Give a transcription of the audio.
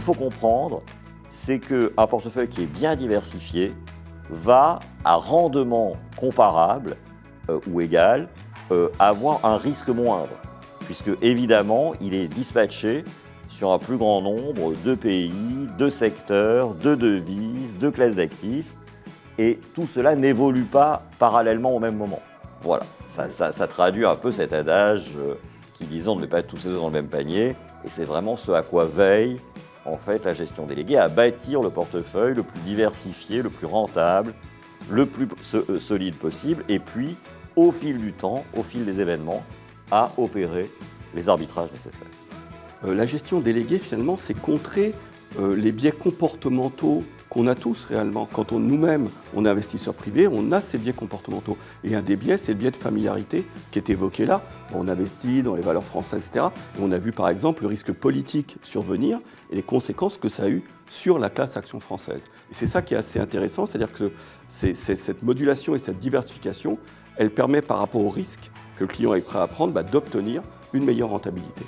faut comprendre, c'est qu'un portefeuille qui est bien diversifié va, à rendement comparable ou égal, avoir un risque moindre, puisque évidemment, il est dispatché sur un plus grand nombre de pays, de secteurs, de devises, de classes d'actifs, et tout cela n'évolue pas parallèlement au même moment. Voilà, ça traduit un peu cet adage qui disait on ne met pas tous ses œufs dans le même panier, et c'est vraiment ce à quoi veille en fait la gestion déléguée, à bâtir le portefeuille le plus diversifié, le plus rentable, le plus solide possible, et puis au fil du temps, au fil des événements, à opérer les arbitrages nécessaires. La gestion déléguée, finalement, c'est contrer les biais comportementaux qu'on a tous réellement. Quand nous-mêmes, on est investisseur privé, on a ces biais comportementaux. Et un des biais, c'est le biais de familiarité qui est évoqué là. On investit dans les valeurs françaises, etc. Et on a vu par exemple le risque politique survenir et les conséquences que ça a eu sur la classe action française. Et c'est ça qui est assez intéressant, c'est-à-dire que cette modulation et cette diversification, elle permet par rapport au risque que le client est prêt à prendre, d'obtenir une meilleure rentabilité.